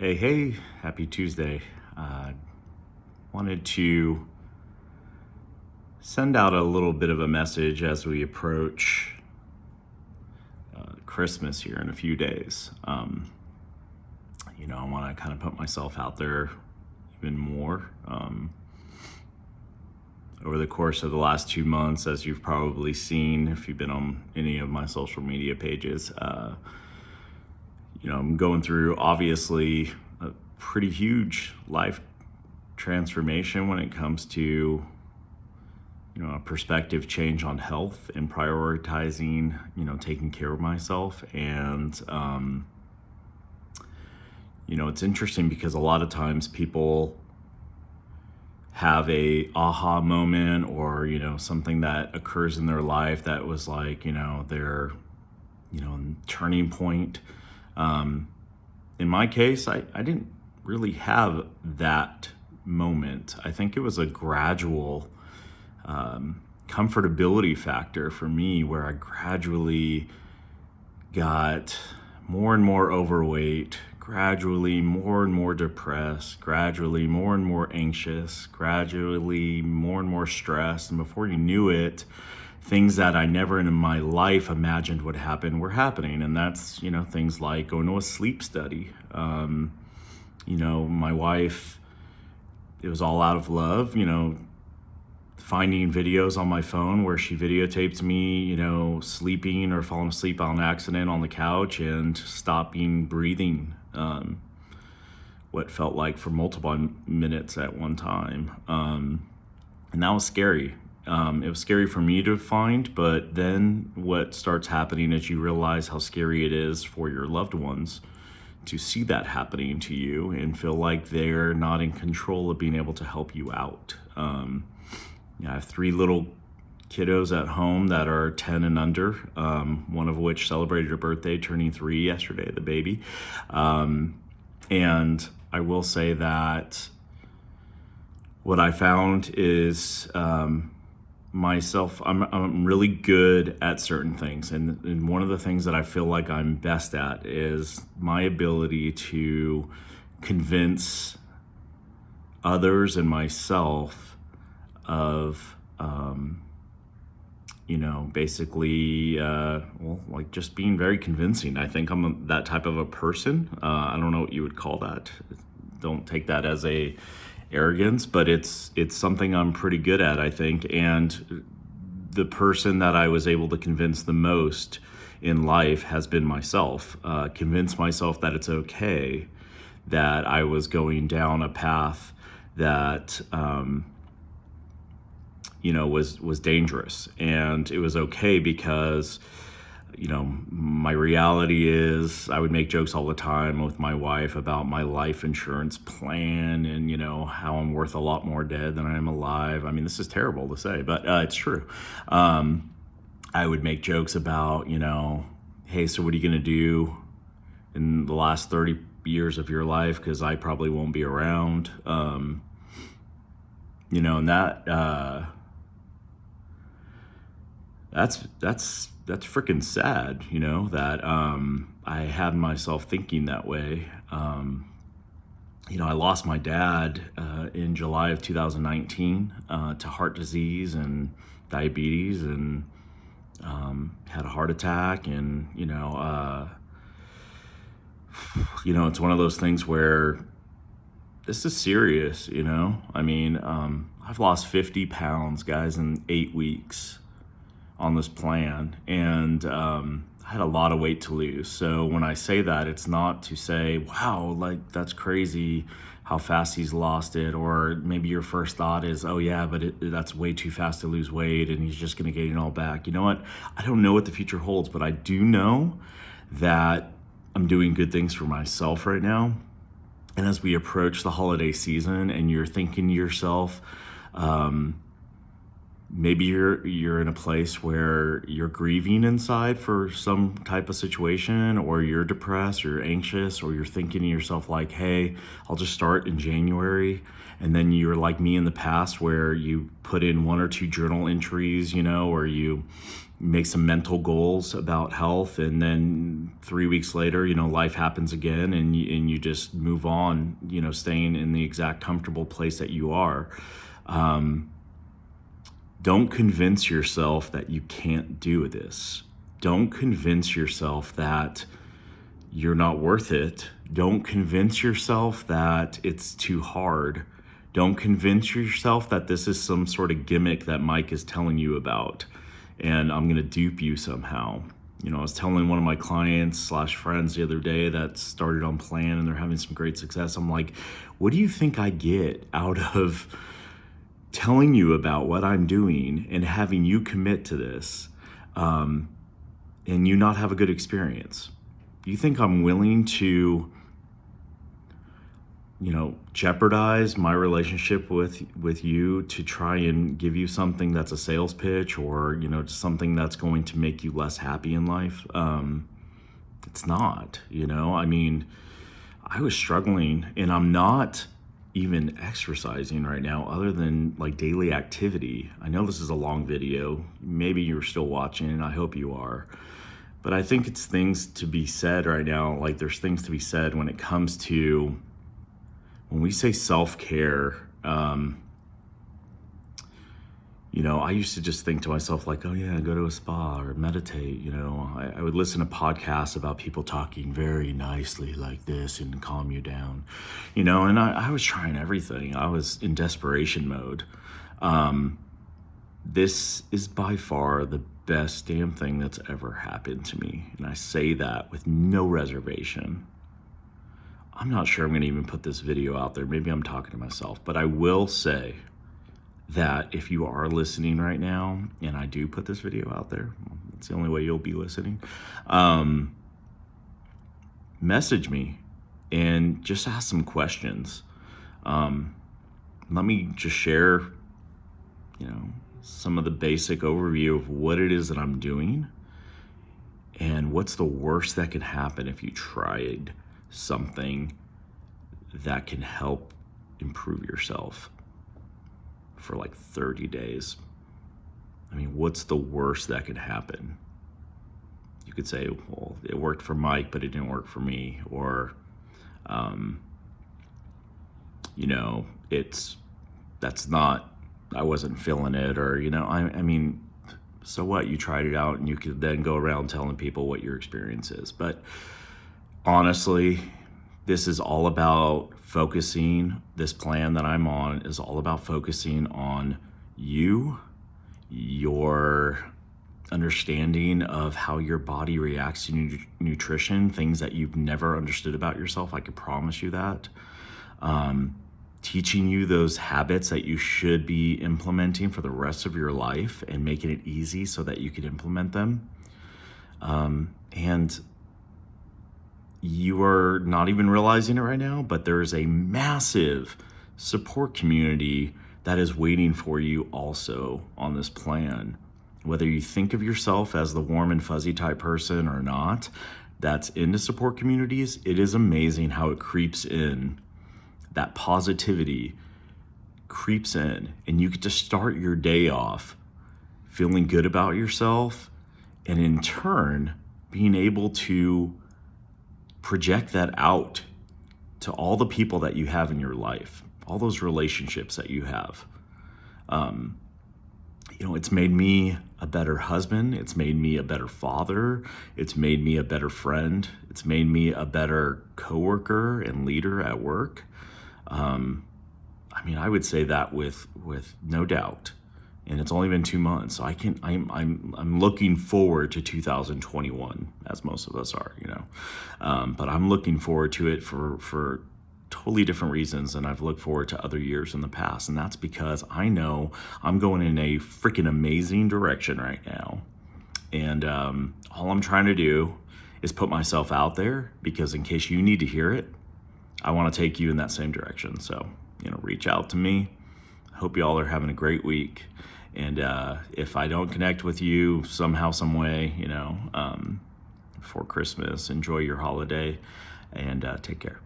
Hey, happy Tuesday. Wanted to send out a little bit of a message as we approach Christmas here in a few days. I want to kind of put myself out there even more. Over the course of the last 2 months, as you've probably seen if you've been on any of my social media pages, I'm going through obviously a pretty huge life transformation when it comes to a perspective change on health and prioritizing taking care of myself. And it's interesting because a lot of times people have a aha moment or something that occurs in their life that was like their turning point. In my case, I didn't really have that moment. I think it was a gradual comfortability factor for me where I gradually got more and more overweight, gradually more and more depressed, gradually more and more anxious, gradually more and more stressed. And before you knew it, things that I never in my life imagined would happen were happening. And that's, things like going to a sleep study. My wife, it was all out of love, finding videos on my phone where she videotaped me, sleeping or falling asleep on accident on the couch and stopping breathing, what felt like for multiple minutes at one time. And that was scary. It was scary for me to find, but then what starts happening is you realize how scary it is for your loved ones to see that happening to you and feel like they're not in control of being able to help you out. I have 3 little kiddos at home that are 10 and under, one of which celebrated her birthday, turning 3 yesterday, the baby. And I will say that what I found is myself, I'm really good at certain things. And one of the things that I feel like I'm best at is my ability to convince others and myself of, basically, like just being very convincing. I think I'm that type of a person. I don't know what you would call that. Don't take that as a arrogance, but it's something I'm pretty good at, I think. And the person that I was able to convince the most in life has been myself. Convince myself that it's okay that I was going down a path that was dangerous, and it was okay because my reality is I would make jokes all the time with my wife about my life insurance plan and how I'm worth a lot more dead than I am alive. I mean, this is terrible to say, but it's true. I would make jokes about hey, so what are you going to do in the last 30 years of your life, because I probably won't be around. And that's freaking sad, that I had myself thinking that way. I lost my dad in July of 2019 to heart disease and diabetes, and had a heart attack. And it's one of those things where this is serious. I mean, I've lost 50 pounds, guys, in 8 weeks on this plan, and I had a lot of weight to lose. So when I say that, it's not to say, wow, like that's crazy how fast he's lost it, or maybe your first thought is, oh yeah, but that's way too fast to lose weight and he's just gonna gain it all back. You know what? I don't know what the future holds, but I do know that I'm doing good things for myself right now. And as we approach the holiday season and you're thinking to yourself, Maybe you're in a place where you're grieving inside for some type of situation, or you're depressed, or you're anxious, or you're thinking to yourself like, hey, I'll just start in January. And then you're like me in the past where you put in 1 or 2 journal entries, or you make some mental goals about health, and then 3 weeks later, life happens again, and you just move on, staying in the exact comfortable place that you are. Don't convince yourself that you can't do this. Don't convince yourself that you're not worth it. Don't convince yourself that it's too hard. Don't convince yourself that this is some sort of gimmick that Mike is telling you about, and I'm gonna dupe you somehow. I was telling one of my clients / friends the other day that started on plan and they're having some great success. I'm like, what do you think I get out of telling you about what I'm doing and having you commit to this, and you not have a good experience? You think I'm willing to, jeopardize my relationship with you to try and give you something that's a sales pitch, or, something that's going to make you less happy in life? It's not, I was struggling, and I'm not even exercising right now other than like daily activity. I know this is a long video. Maybe you're still watching, and I hope you are. But I think it's things to be said right now. Like, there's things to be said when it comes to when we say self-care. I used to just think to myself like, oh yeah, go to a spa or meditate. I would listen to podcasts about people talking very nicely like this and calm you down, and I was trying everything. I was in desperation mode. This is by far the best damn thing that's ever happened to me. And I say that with no reservation. I'm not sure I'm going to even put this video out there. Maybe I'm talking to myself, but I will say that if you are listening right now, and I do put this video out there, it's the only way you'll be listening, message me and just ask some questions. Let me just share, some of the basic overview of what it is that I'm doing and what's the worst that can happen if you tried something that can help improve yourself for like 30 days. What's the worst that could happen? You could say, well, it worked for Mike, but it didn't work for me. Or, I wasn't feeling it. Or, so what? You tried it out, and you could then go around telling people what your experience is. But honestly, this is all about focusing. This plan that I'm on is all about focusing on you, your understanding of how your body reacts to nutrition, things that you've never understood about yourself. I can promise you that. Teaching you those habits that you should be implementing for the rest of your life and making it easy so that you can implement them. And you are not even realizing it right now, but there is a massive support community that is waiting for you also on this plan. Whether you think of yourself as the warm and fuzzy type person or not, that's into support communities, it is amazing how it creeps in. That positivity creeps in, and you get to start your day off feeling good about yourself, and in turn, being able to project that out to all the people that you have in your life, all those relationships that you have. It's made me a better husband. It's made me a better father. It's made me a better friend. It's made me a better coworker and leader at work. I would say that with no doubt. And it's only been 2 months. So I'm looking forward to 2021, as most of us are, but I'm looking forward to it for totally different reasons than I've looked forward to other years in the past. And that's because I know I'm going in a freaking amazing direction right now. And all I'm trying to do is put myself out there, because in case you need to hear it, I want to take you in that same direction. So, reach out to me. I hope y'all are having a great week. And if I don't connect with you somehow, some way, before Christmas, enjoy your holiday and take care.